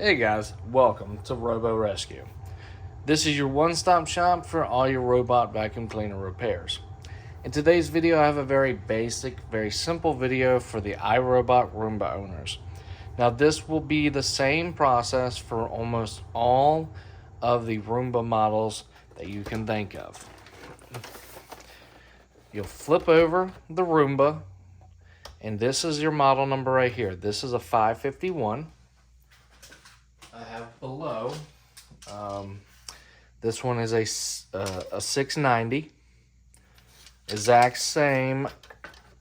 Hey guys, welcome to Robo Rescue. This is your one-stop shop for all your robot vacuum cleaner repairs. In today's video, I have a very basic, very simple video for the iRobot Roomba owners. Now this will be the same process for almost all of the Roomba models that you can think of. You'll flip over the Roomba, and this is your model number right here. This is a 551. I have below, this one is a 690, exact same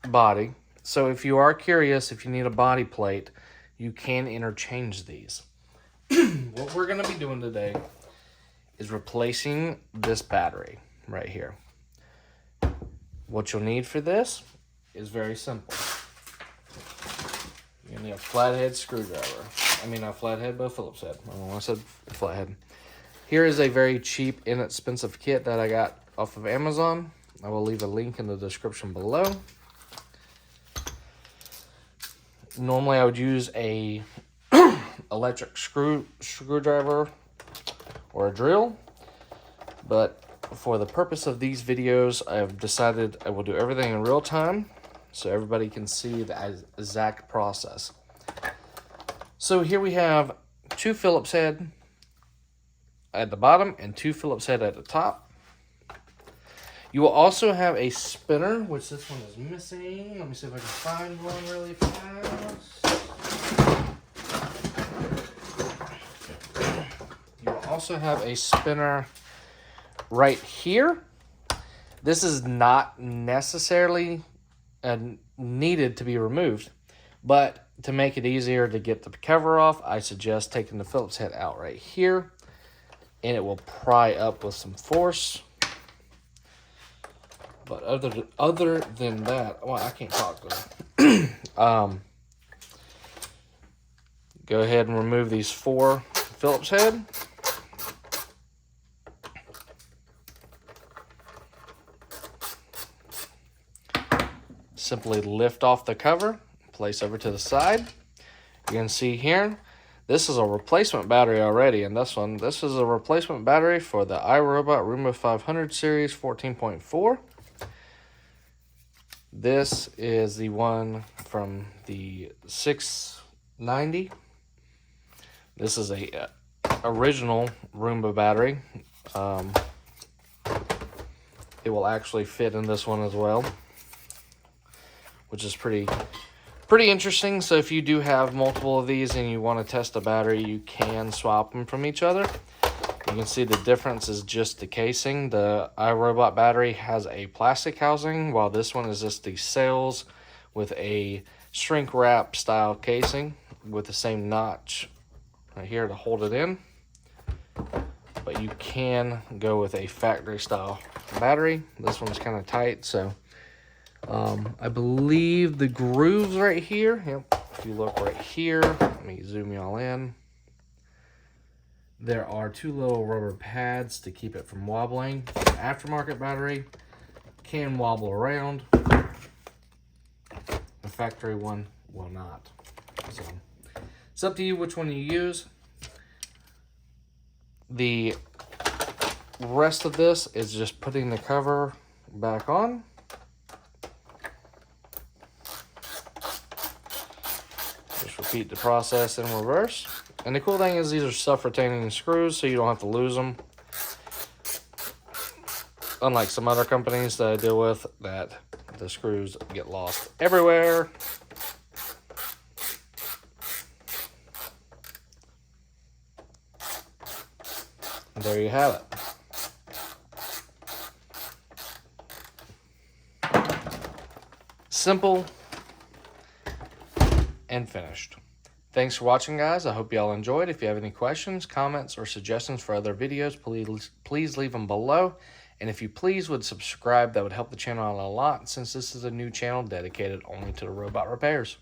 body. So if you are curious, if you need a body plate, you can interchange these. What we're going to be doing today is replacing this battery right here. What you'll need for this is very simple. You're going to need a flathead screwdriver. A flathead, but a Phillips head. I don't know why I said flathead. Here is a very cheap, inexpensive kit that I got off of Amazon. I will leave a link in the description below. Normally, I would use a electric screwdriver or a drill, but for the purpose of these videos, I have decided I will do everything in real time so everybody can see the exact process. So here we have two Phillips head at the bottom and two Phillips head at the top. You will also have a spinner, which this one is missing. Let me see if I can find one really fast. You will also have a spinner right here. This is not necessarily needed to be removed, but to make it easier to get the cover off, I suggest taking the Phillips head out right here, and it will pry up with some force. But other than that, well, I can't talk to go ahead and remove these four Phillips head. Simply lift off the cover, place over to the side. You can see here, this is a replacement battery already, and this is a replacement battery for the iRobot Roomba 500 series 14.4. This is the one from the 690. This is a original Roomba battery. It will actually fit in this one as well, which is pretty interesting. So if you do have multiple of these and you want to test a battery, you can swap them from each other. You can see the difference is just the casing. The iRobot battery has a plastic housing, while this one is just the cells with a shrink wrap style casing with the same notch right here to hold it in. But you can go with a factory style battery. This one's kind of tight, so I believe the grooves right here. Yep. If you look right here, let me zoom y'all in. There are two little rubber pads to keep it from wobbling. The aftermarket battery can wobble around. The factory one will not. So it's up to you which one you use. The rest of this is just putting the cover back on. Repeat the process in reverse. And the cool thing is these are self-retaining screws, so you don't have to lose them. Unlike some other companies that I deal with, that the screws get lost everywhere. And there you have it. Simple and finished. Thanks for watching, guys. I hope y'all enjoyed. If you have any questions, comments, or suggestions for other videos, please leave them below. And if you please would subscribe, that would help the channel out a lot, since this is a new channel dedicated only to the robot repairs.